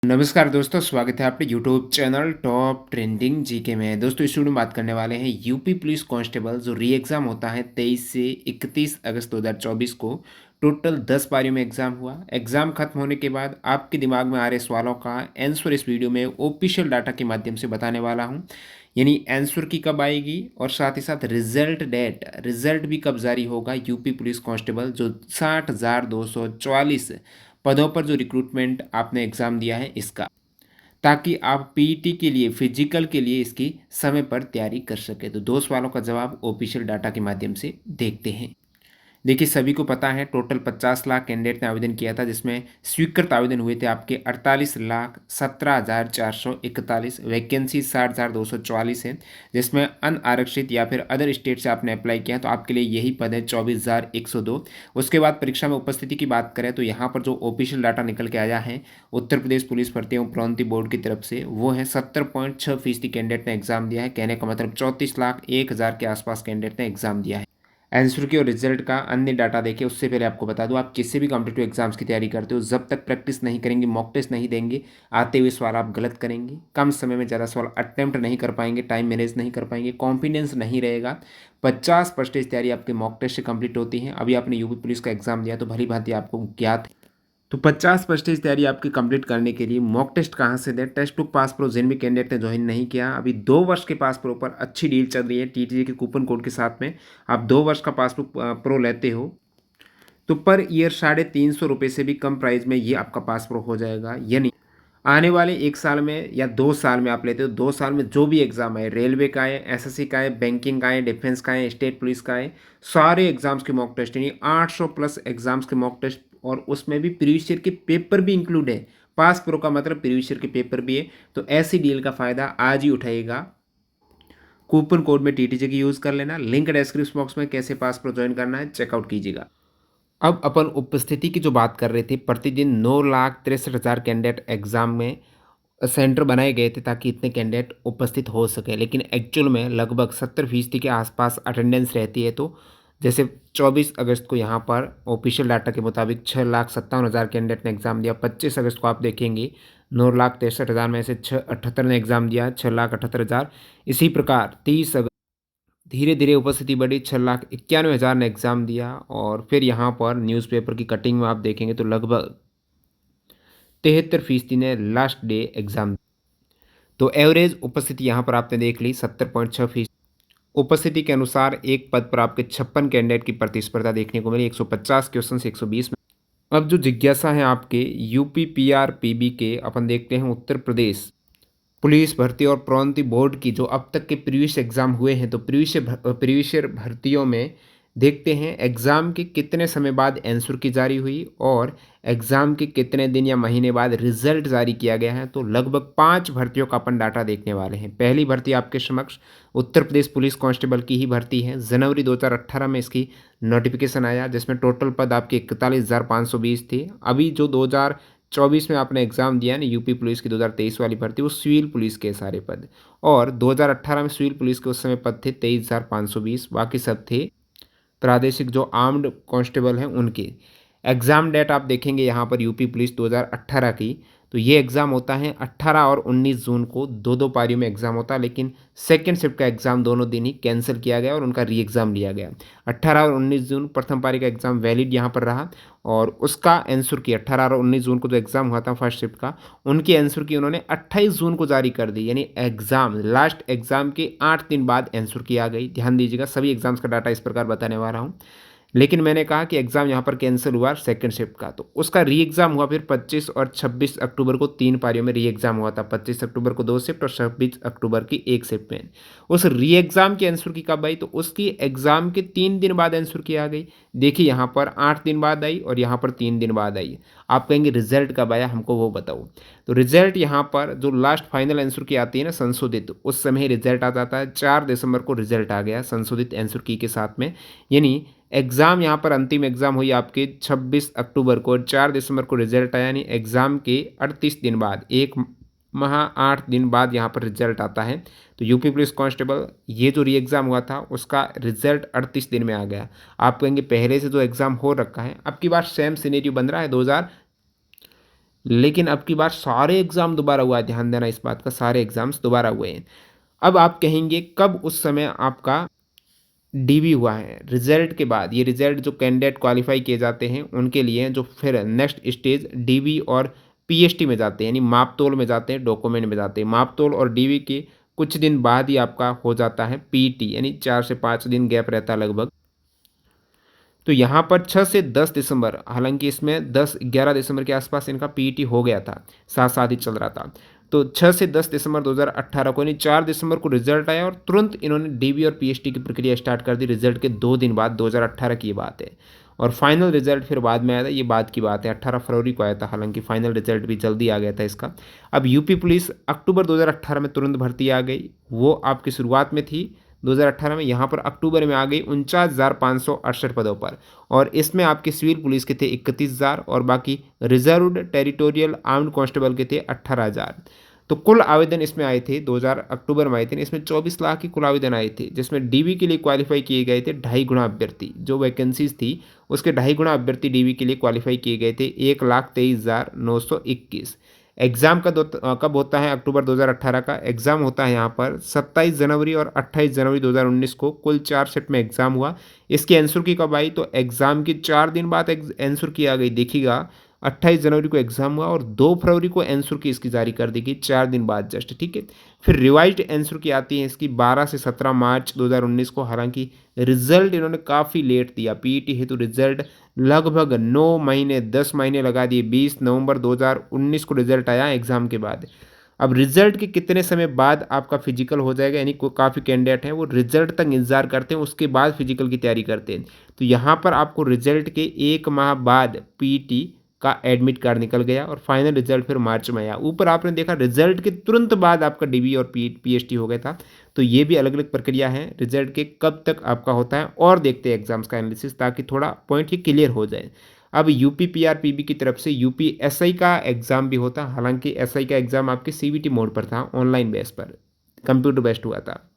नमस्कार दोस्तों, स्वागत है आपके YouTube channel top trending GK में। दोस्तों इस वीडियो में बात करने वाले हैं यूपी पुलिस कांस्टेबल जो री एग्ज़ाम होता है 23 से 31 अगस्त 2024 को। टोटल 10 पारियों में एग्ज़ाम हुआ। एग्ज़ाम खत्म होने के बाद आपके दिमाग में आ रहे सवालों का आंसर इस वीडियो में ऑफिशियल डाटा के माध्यम से बताने वाला हूँ। यानी आंसर की कब आएगी और साथ ही साथ रिजल्ट भी कब जारी होगा। यूपी पुलिस कांस्टेबल जो 60,244 पदों पर जो रिक्रूटमेंट आपने एग्ज़ाम दिया है इसका, ताकि आप पीईटी के लिए फिजिकल के लिए इसकी समय पर तैयारी कर सकें। तो दो सवालों का जवाब ऑफिशियल डाटा के माध्यम से देखते हैं। देखिए सभी को पता है टोटल 50 लाख कैंडिडेट ने आवेदन किया था, जिसमें स्वीकृत आवेदन हुए थे आपके 48,17,441। वैकेंसी 60,244 है, जिसमें अनारक्षित या फिर अदर स्टेट से आपने अप्लाई किया तो आपके लिए यही पद है 24,102। उसके बाद परीक्षा में उपस्थिति की बात करें तो यहाँ पर जो ऑफिशियल डाटा निकल के आया है उत्तर प्रदेश पुलिस भर्ती एवं प्रोन्नति बोर्ड की तरफ से, वो है 70.6% कैंडिडेट ने एग्जाम दिया है। कहने का मतलब 34,01,000 के आसपास कैंडिडेट ने एग्जाम दिया है। आंसर की और रिजल्ट का अन्य डाटा देखिए, उससे पहले आपको बता दूं, आप किसी भी कॉम्पिटिटिव एग्जाम्स की तैयारी करते हो जब तक प्रैक्टिस नहीं करेंगे, मॉक टेस्ट नहीं देंगे, आते हुए सवाल आप गलत करेंगे, कम समय में ज़्यादा सवाल अटेम्प्ट नहीं कर पाएंगे, टाइम मैनेज नहीं कर पाएंगे, कॉन्फिडेंस नहीं रहेगा। 50% तैयारी आपके मॉक टेस्ट से कंप्लीट होती है। अभी आपने यूपी पुलिस का एग्जाम दिया तो भली भांति आपको ज्ञात है। तो 50% तैयारी आपकी कंप्लीट करने के लिए मॉक टेस्ट कहाँ से दें? टेस्ट बुक पास प्रो जिन भी कैंडिडेट ने ज्वाइन नहीं किया, अभी 2 वर्ष के पास प्रो पर अच्छी डील चल रही है टीटीजे के कूपन कोड के साथ में। आप 2 वर्ष का पासबुक प्रो लेते हो तो पर ईयर 350 रुपये से भी कम प्राइस में ये आपका पास प्रो हो जाएगा। यानी आने वाले 1 साल में या 2 साल में आप लेते हो, 2 साल में जो भी एग्जाम है, रेलवे का है, एसएससी का है, बैंकिंग का है, डिफेंस का है, स्टेट पुलिस का है, सारे एग्जाम्स के मॉक टेस्ट, यानी 800 प्लस एग्जाम्स के मॉक टेस्ट, और उसमें भी प्रीवियस ईयर के पेपर भी इंक्लूड है। पास प्रो का मतलब प्रीवियस ईयर के पेपर भी है। तो ऐसी डील का फायदा आज ही उठाएगा। कूपन कोड में टीटीजे की यूज़ कर लेना। लिंक डिस्क्रिप्शन बॉक्स में कैसे पास प्रो ज्वाइन करना है चेकआउट कीजिएगा। अब अपन उपस्थिति की जो बात कर रहे थे, प्रतिदिन 9,63,000 कैंडिडेट एग्जाम में सेंटर बनाए गए थे ताकि इतने कैंडिडेट उपस्थित हो सके, लेकिन एक्चुअल में लगभग 70% के आसपास अटेंडेंस रहती है। तो जैसे 24 अगस्त को यहाँ पर ऑफिशियल डाटा के मुताबिक 6,57,000 कैंडिडेट ने एग्ज़ाम दिया। 25 अगस्त को आप देखेंगे 9,63,000 में से 78 ने एग्ज़ाम दिया, 6,78,000। इसी प्रकार 30 अगस्त धीरे धीरे उपस्थिति बढ़ी, 6,91,000 ने एग्ज़ाम दिया। और फिर यहाँ पर न्यूज़पेपर की कटिंग में आप देखेंगे तो लगभग 73% ने लास्ट डे एग्ज़ाम। तो एवरेज उपस्थिति यहाँ पर आपने देख ली 70.6%। उपस्थिति के अनुसार एक पद पर आपके 56 कैंडिडेट की प्रतिस्पर्धा देखने को मिली, 150 क्वेश्चन से 120 में। अब जो जिज्ञासा है आपके यूपी पीआरपीबी के, अपन देखते हैं उत्तर प्रदेश पुलिस भर्ती और प्रोन्नति बोर्ड की जो अब तक के प्रीवियस एग्ज़ाम हुए हैं। तो प्रीवियस ईयर भर्तियों में देखते हैं एग्ज़ाम के कितने समय बाद आंसर की जारी हुई और एग्ज़ाम के कितने दिन या महीने बाद रिजल्ट जारी किया गया है। तो लगभग 5 भर्तियों का अपन डाटा देखने वाले हैं। पहली भर्ती आपके समक्ष उत्तर प्रदेश पुलिस कांस्टेबल की ही भर्ती है। जनवरी 2018 में इसकी नोटिफिकेशन आया, जिसमें टोटल पद आपके 41,520 थे। अभी जो 2024 में आपने एग्ज़ाम दिया ना यूपी पुलिस की 2023 वाली भर्ती, वो सिविल पुलिस के सारे पद, और 2018 में सिविल पुलिस के उस समय पद थे 23,520। बाकी सब थे प्रादेशिक जो आर्म्ड कांस्टेबल हैं उनके। एग्ज़ाम डेट आप देखेंगे यहाँ पर यूपी पुलिस 2018 की, तो ये एग्ज़ाम होता है 18 और 19 जून को, दो दो पारियों में एग्ज़ाम होता है। लेकिन सेकेंड शिफ्ट का एग्ज़ाम दोनों दिन ही कैंसिल किया गया और उनका री एग्ज़ाम लिया गया। 18 और 19 जून प्रथम पारी का एग्ज़ाम वैलिड यहाँ पर रहा, और उसका आंसर की 18 और 19 जून को जो एग्ज़ाम हुआ था फर्स्ट शिफ्ट का, उनकी आंसर की उन्होंने 28 जून को जारी कर दी। यानी एग्ज़ाम लास्ट एग्ज़ाम के 8 दिन बाद आंसर की आ गई। ध्यान दीजिएगा, सभी एग्ज़ाम्स का डाटा इस प्रकार बताने वाला हूँ। लेकिन मैंने कहा कि एग्ज़ाम यहाँ पर कैंसिल हुआ सेकंड शिफ्ट का, तो उसका री एग्ज़ाम हुआ फिर 25 और 26 अक्टूबर को, 3 पारियों में री एग्ज़ाम हुआ था। 25 अक्टूबर को 2 शिफ्ट और 26 अक्टूबर की 1 शिफ्ट में। उस री एग्ज़ाम की आंसर की कब आई? तो उसकी एग्ज़ाम के 3 दिन बाद आंसर की आ गई। देखिए यहाँ पर 8 दिन बाद आई और यहाँ पर 3 दिन बाद आई। आप कहेंगे रिजल्ट कब आया, हमको वो बताओ। तो रिजल्ट यहाँ पर जो लास्ट फाइनल आंसर की आती है ना संशोधित, उस समय रिजल्ट आ जाता है। 4 दिसंबर को रिजल्ट आ गया संशोधित आंसर की के साथ में। यानी एग्ज़ाम यहाँ पर अंतिम एग्ज़ाम हुई आपके 26 अक्टूबर को और 4 दिसंबर को रिजल्ट आया। यानी एग्ज़ाम के 38 दिन बाद, 1 माह 8 दिन बाद यहाँ पर रिजल्ट आता है। तो यूपी पुलिस कांस्टेबल ये जो री एग्ज़ाम हुआ था उसका रिजल्ट 38 दिन में आ गया। आप कहेंगे पहले से जो एग्ज़ाम हो रखा है, अब की बार सेम सिनेरियो बन रहा है लेकिन अब की बार सारे एग्ज़ाम दोबारा हुआ है, ध्यान देना इस बात का, सारे एग्ज़ाम्स दोबारा हुए हैं। अब आप कहेंगे कब उस समय आपका डीबी हुआ है? रिज़ल्ट के बाद, ये रिज़ल्ट जो कैंडिडेट क्वालीफाई किए जाते हैं उनके लिए, जो फिर नेक्स्ट स्टेज डीबी और पीएसटी में जाते हैं, यानी माप-तोल में जाते हैं, डॉक्यूमेंट में जाते हैं। माप-तोल और डीबी के कुछ दिन बाद ही आपका हो जाता है पीटी, यानी 4 से 5 दिन गैप रहता है लगभग। तो यहाँ पर 6 से 10 दिसंबर, हालाँकि इसमें 10-11 दिसंबर के आसपास इनका पीईटी हो गया था, साथ-साथ ही चल रहा था। तो 6 से 10 दिसंबर 2018 को, यानी 4 दिसंबर को रिजल्ट आया और तुरंत इन्होंने डीबी और पीएचडी की प्रक्रिया स्टार्ट कर दी। रिजल्ट के 2 दिन बाद, 2018 की ये बात है। और फाइनल रिजल्ट फिर बाद में आया था, ये बाद की बात है, 18 फरवरी को आया था, हालाँकि फाइनल रिजल्ट भी जल्दी आ गया था इसका। अब यूपी पुलिस अक्टूबर 2018 में तुरंत भर्ती आ गई, वो आपकी शुरुआत में थी 2018 में, यहाँ पर अक्टूबर में आ गई 49,568 पदों पर। और इसमें आपके सिविल पुलिस के थे 31,000 और बाकी रिजर्व्ड टेरिटोरियल आर्म्ड कांस्टेबल के थे 18,000। तो कुल आवेदन इसमें आए थे 2000 अक्टूबर में आए थे, इसमें 24 लाख की कुल आवेदन आए थे, जिसमें डीबी के लिए क्वालिफाई किए गए थे 2.5 गुना अभ्यर्थी। जो वैकेंसीज थी उसके 2.5 गुना अभ्यर्थी डीबी के लिए क्वालिफाई किए गए थे, 1,23,921। एग्ज़ाम का कब होता है? अक्टूबर 2018 का एग्ज़ाम होता है यहाँ पर 27 जनवरी और 28 जनवरी 2019 को, कुल 4 शिफ्ट में एग्ज़ाम हुआ। इसकी आंसर की कब आई? तो एग्ज़ाम के 4 दिन बाद आंसर की आ गई, देखिएगा 28 जनवरी को एग्ज़ाम हुआ और 2 फरवरी को आंसर की इसकी जारी कर दी गई, 4 दिन बाद जस्ट, ठीक है। फिर रिवाइज्ड आंसर की आती है इसकी 12 से 17 मार्च 2019 को, हालांकि रिजल्ट इन्होंने काफ़ी लेट दिया। पीईटी हेतु रिजल्ट लगभग 9 महीने 10 महीने लगा दिए, 20 नवंबर 2019 को रिजल्ट आया एग्ज़ाम के बाद। अब रिजल्ट के कितने समय बाद आपका फिजिकल हो जाएगा, यानी काफ़ी कैंडिडेट हैं वो रिजल्ट तक इंतजार करते हैं, उसके बाद फिजिकल की तैयारी करते हैं। तो यहाँ पर आपको रिजल्ट के 1 माह बाद पीईटी का एडमिट कार्ड निकल गया और फाइनल रिजल्ट फिर मार्च में आया। ऊपर आपने देखा रिजल्ट के तुरंत बाद आपका डीबी और पीएचडी हो गया था। तो ये भी अलग अलग प्रक्रिया है रिजल्ट के कब तक आपका होता है, और देखते हैं एग्जाम्स का एनालिसिस, ताकि थोड़ा पॉइंट ही क्लियर हो जाए। अब यूपी पीआरपीबी की तरफ से यूपीएसआई का एग्ज़ाम भी होता, हालांकि एसआई का एग्ज़ाम आपके सीबीटी मोड पर था, ऑनलाइन बेस पर, कंप्यूटर बेस्ड हुआ था।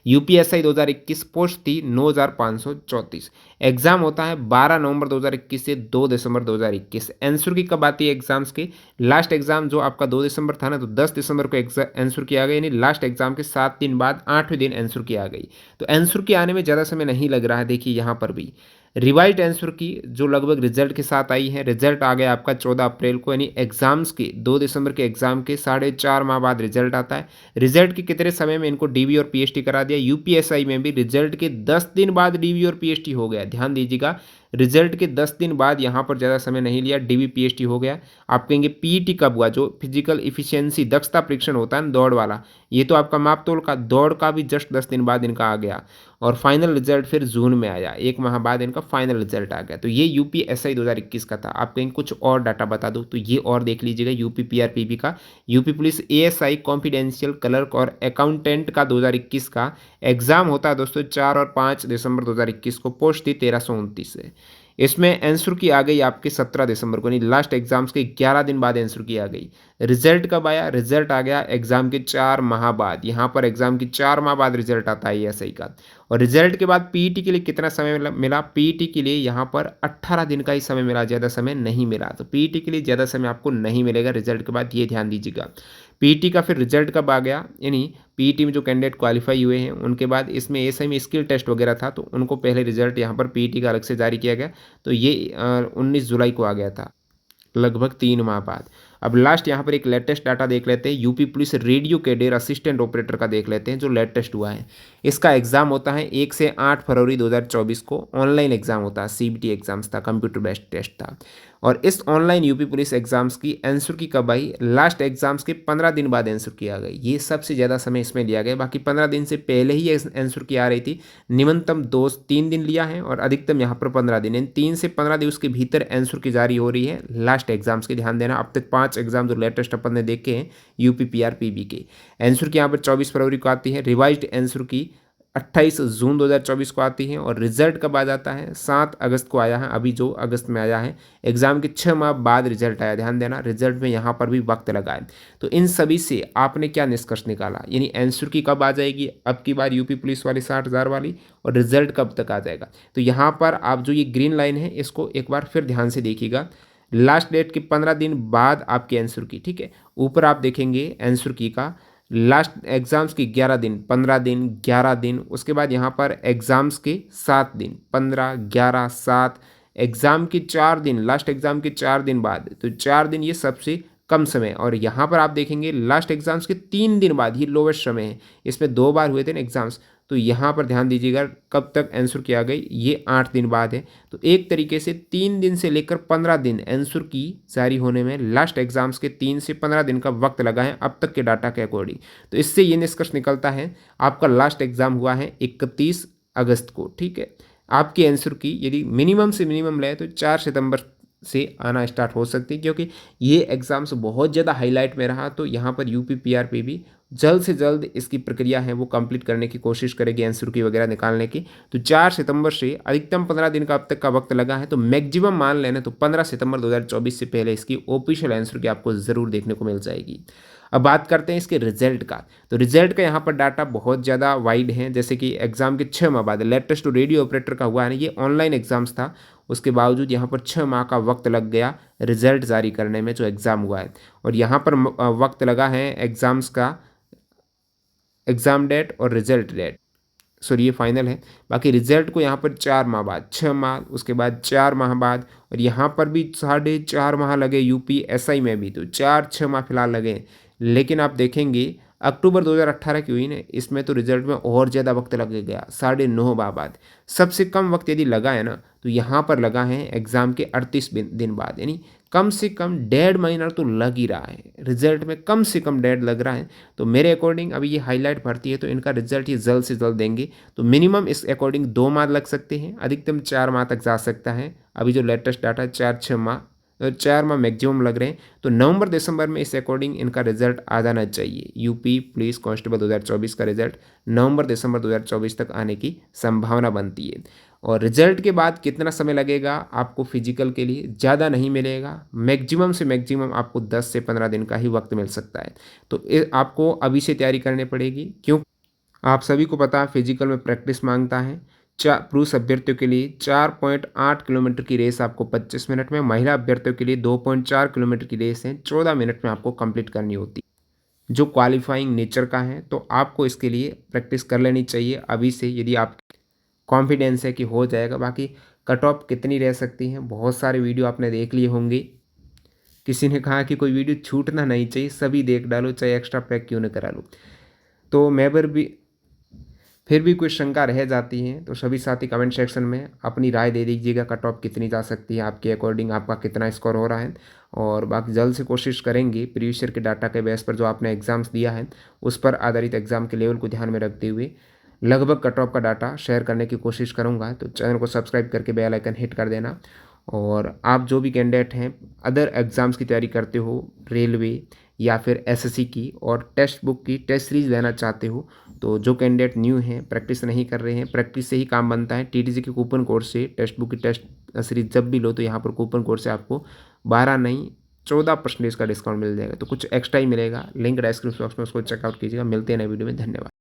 यूपीएसआई 2021 पोस्ट थी 9,534। एग्जाम होता है 12 नवंबर 2021 से 2 दिसंबर 2021। आंसर की कब आती है एग्जाम्स की? लास्ट एग्जाम जो आपका 2 दिसंबर था ना, तो 10 दिसंबर को आंसर की आ गई, यानी लास्ट एग्जाम के 7 दिन बाद 8वें दिन आंसर की आ गई। तो आंसर की आने में ज़्यादा समय नहीं लग रहा है, देखिए यहाँ पर भी रिवाइज्ड आंसर की जो लगभग रिजल्ट के साथ आई है। रिजल्ट आ गया आपका 14 अप्रैल को, यानी एग्जाम्स के 2 दिसंबर के एग्जाम के 4.5 माह बाद रिजल्ट आता है। रिजल्ट के कितने समय में इनको डीबी और पीएचडी करा दिया? यूपीएसआई में भी रिजल्ट के 10 दिन बाद डीबी और पीएचडी हो गया, ध्यान दीजिएगा। रिजल्ट के 10 दिन बाद, यहाँ पर ज़्यादा समय नहीं लिया, डीबी पीएचडी हो गया। आप कहेंगे पीईटी कब हुआ? जो फिजिकल इफिशियंसी दक्षता परीक्षण होता है ना, दौड़ वाला, ये तो आपका मापतोल का, दौड़ का भी जस्ट 10 दिन बाद इनका आ गया और फाइनल रिजल्ट फिर जून में आया, 1 माह बाद इनका फाइनल रिजल्ट आ गया। तो ये यूपीएसआई 2021 का था। आप कहीं कुछ और डाटा बता दो तो ये और देख लीजिएगा यूपी पीआरपीबी का। UP police ASI confidential clerk और अकाउंटेंट का 2021 का एग्जाम होता है दोस्तों 4 और 5 दिसंबर 2021 को, पोस्ट थी 1329 से। इसमें आंसर की आ गई आपके 17 दिसंबर को, यानी लास्ट एग्जाम्स के 11 दिन बाद आंसर की आ गई। रिजल्ट कब आया? रिजल्ट आ गया एग्जाम के 4 माह बाद। यहाँ पर एग्जाम के 4 माह बाद रिजल्ट आता है एएसआई का। और रिजल्ट के बाद पीईटी के लिए कितना समय मिला? पीईटी के लिए यहाँ पर 18 दिन का ही समय मिला, ज़्यादा समय नहीं मिला। तो पीईटी के लिए ज़्यादा समय आपको नहीं मिलेगा रिजल्ट के बाद, ये ध्यान दीजिएगा। पीईटी का फिर रिजल्ट कब आ गया? यानी पीईटी में जो कैंडिडेट क्वालिफाई हुए हैं उनके बाद इसमें एएसआई में स्किल टेस्ट वगैरह था, तो उनको पहले रिजल्ट यहाँ पर पीईटी का अलग से जारी किया गया। तो ये 19 जुलाई को आ गया था, लगभग 3 माह बाद। अब लास्ट यहाँ पर एक लेटेस्ट डाटा देख लेते हैं, UP police radio cadre assistant operator का देख लेते हैं, जो लेटेस्ट हुआ है। इसका एग्जाम होता है 1 से 8 फरवरी 2024 को, ऑनलाइन एग्जाम होता है, सीबीटी एग्जाम्स था, कंप्यूटर बेस्ड टेस्ट था। और इस ऑनलाइन यूपी पुलिस एग्जाम्स की आंसर की कब आई? लास्ट एग्जाम्स के 15 दिन बाद आंसर की आ गई। ये सबसे ज़्यादा समय इसमें लिया गया, बाकी 15 दिन से पहले ही आंसर की आ रही थी। न्यूनतम 2-3 दिन लिया है और अधिकतम यहाँ पर 15 दिन, इन 3 से 15 दिवस के भीतर आंसर की जारी हो रही है लास्ट एग्जाम्स के। ध्यान देना, अब तक 5 एग्जाम जो लेटेस्ट अपन ने देखे हैं यूपी पीआरपीबी के, आंसर की यहाँ पर 24 फरवरी को आती है। रिवाइज्ड आंसर की 28 जून 2024 को आती है और रिजल्ट कब आ जाता है? 7 अगस्त को आया है, अभी जो अगस्त में आया है। एग्जाम के 6 माह बाद रिजल्ट आया, ध्यान देना, रिजल्ट में यहाँ पर भी वक्त लगा है। तो इन सभी से आपने क्या निष्कर्ष निकाला, यानी आंसर की कब आ जाएगी अब की बार यूपी पुलिस वाली 60,000 वाली, और रिजल्ट कब तक आ जाएगा? तो यहाँ पर आप जो ये ग्रीन लाइन है इसको एक बार फिर ध्यान से देखिएगा। लास्ट डेट के 15 दिन बाद आपके आंसर की, ठीक है। ऊपर आप देखेंगे आंसर की का लास्ट एग्ज़ाम्स की 11 दिन, 15 दिन, 11 दिन, उसके बाद यहाँ पर एग्ज़ाम्स के 7 दिन, 15, 11, 7, एग्ज़ाम के 4 दिन, लास्ट एग्ज़ाम के 4 दिन बाद, तो 4 दिन ये सबसे कम समय। और यहाँ पर आप देखेंगे लास्ट एग्ज़ाम्स के 3 दिन बाद ही लोवेस्ट समय है। इसमें 2 बार हुए थे ना एग्ज़ाम्स, तो यहाँ पर ध्यान दीजिएगा कब तक आंसर की आ गई, ये 8 दिन बाद है। तो एक तरीके से 3 दिन से लेकर 15 दिन आंसर की जारी होने में लास्ट एग्ज़ाम्स के 3 से 15 दिन का वक्त लगा है अब तक के डाटा के अकॉर्डिंग। तो इससे ये निष्कर्ष निकलता है आपका लास्ट एग्ज़ाम हुआ है 31 अगस्त को, ठीक है। आपके आंसर की यदि मिनिमम से मिनिमम ले तो 4 सितंबर से आना स्टार्ट हो सकती है, क्योंकि ये एग्ज़ाम्स बहुत ज़्यादा हाईलाइट में रहा। तो यहाँ पर यूपी पीआरपी भी जल्द से जल्द इसकी प्रक्रिया है वो कंप्लीट करने की कोशिश करेगी आंसर की वगैरह निकालने की। तो 4 सितंबर से अधिकतम 15 दिन का अब तक का वक्त लगा है, तो मैक्सिमम मान लेना तो 15 सितंबर 2024 से पहले इसकी ऑफिशियल आंसर की आपको ज़रूर देखने को मिल जाएगी। अब बात करते हैं इसके रिजल्ट का। तो रिजल्ट का यहाँ पर डाटा बहुत ज़्यादा वाइड है, जैसे कि एग्ज़ाम के 6 माह बाद लेटेस्ट रेडियो ऑपरेटर का हुआ है, ये ऑनलाइन एग्ज़ाम्स था, उसके बावजूद यहाँ पर 6 माह का वक्त लग गया रिजल्ट जारी करने में जो एग्ज़ाम हुआ है। और यहाँ पर वक्त लगा है एग्ज़ाम्स का, एग्ज़ाम डेट और रिजल्ट डेट, सॉरी ये फाइनल है। बाकी रिजल्ट को यहाँ पर 4 माह बाद, 6 माह, उसके बाद 4 माह बाद, और यहाँ पर भी 4.5 माह लगे यूपी एसआई में भी, तो 4-6 माह फिलहाल लगे। लेकिन आप देखेंगे अक्टूबर 2018 की हुई ना, इसमें तो रिजल्ट में और ज़्यादा वक्त लग गया, 9.5 माह बाद। सबसे कम वक्त यदि लगा है ना तो यहाँ पर लगा है एग्ज़ाम के 38 दिन बाद, यानी कम से कम 1.5 महीना तो लग ही रहा है रिजल्ट में, कम से कम 1.5 लग रहा है। तो मेरे अकॉर्डिंग अभी ये हाईलाइट भरती है तो इनका रिजल्ट ये जल्द से जल्द देंगे। तो मिनिमम इस अकॉर्डिंग 2 माह लग सकते हैं, अधिकतम 4 माह तक जा सकता है। अभी जो लेटेस्ट डाटा 4-6 माह, 4 माह मैक्सिमम लग रहे हैं। तो नवंबर दिसंबर में इस अकॉर्डिंग इनका रिजल्ट आ जाना चाहिए। यूपी पुलिस कांस्टेबल 2024 का रिजल्ट नवंबर दिसंबर 2024 तक आने की संभावना बनती है। और रिजल्ट के बाद कितना समय लगेगा आपको फिजिकल के लिए, ज़्यादा नहीं मिलेगा, मैक्सिमम से मैक्सिमम आपको 10 से 15 दिन का ही वक्त मिल सकता है। तो आपको अभी से तैयारी करनी पड़ेगी, क्यों आप सभी को पता है फिजिकल में प्रैक्टिस मांगता है। पुरुष अभ्यर्थियों के लिए 4.8 किलोमीटर की रेस आपको 25 मिनट में, महिला अभ्यर्थियों के लिए 2.4 किलोमीटर की रेस है 14 मिनट में आपको कंप्लीट करनी होती है। जो क्वालिफाइंग नेचर का है तो आपको इसके लिए प्रैक्टिस कर लेनी चाहिए अभी से, यदि आप कॉन्फिडेंस है कि हो जाएगा। बाकी कट ऑफ कितनी रह सकती हैं, बहुत सारे वीडियो आपने देख लिए होंगे। किसी ने कहा कि कोई वीडियो छूटना नहीं चाहिए, सभी देख डालो, चाहे एक्स्ट्रा पैक क्यों न करा लो। तो मैं भी फिर भी कुछ शंका रह जाती है तो सभी साथी कमेंट सेक्शन में अपनी राय दे दीजिएगा, कट ऑफ कितनी जा सकती है आपके अकॉर्डिंग, आपका कितना स्कोर हो रहा है। और बाकी जल्द से कोशिश करेंगे प्रीवियस ईयर के डाटा के बेस पर जो आपने एग्ज़ाम्स दिया है उस पर आधारित एग्ज़ाम के लेवल को ध्यान में रखते हुए लगभग कट ऑफ का डाटा शेयर करने की कोशिश करूँगा। तो चैनल को सब्सक्राइब करके बेल आइकन हिट कर देना। और आप जो भी कैंडिडेट हैं अदर एग्ज़ाम्स की तैयारी करते हो, रेलवे या फिर एसएससी की, और टेक्स्ट बुक की टेस्ट सीरीज लेना चाहते हो, तो जो कैंडिडेट न्यू हैं, प्रैक्टिस नहीं कर रहे हैं, प्रैक्टिस से ही काम बनता है। टीटीसी के कूपन कोड से टेक्स्ट बुक की टेस्ट सीरीज जब भी लो तो यहाँ पर कूपन कोड से आपको 12 नहीं 14% का डिस्काउंट मिल जाएगा, तो कुछ एक्स्ट्रा ही मिलेगा। लिंक डिस्क्रिप्शन बॉक्स में उसको चेकआउट कीजिएगा। मिलते हैं नए वीडियो में, धन्यवाद।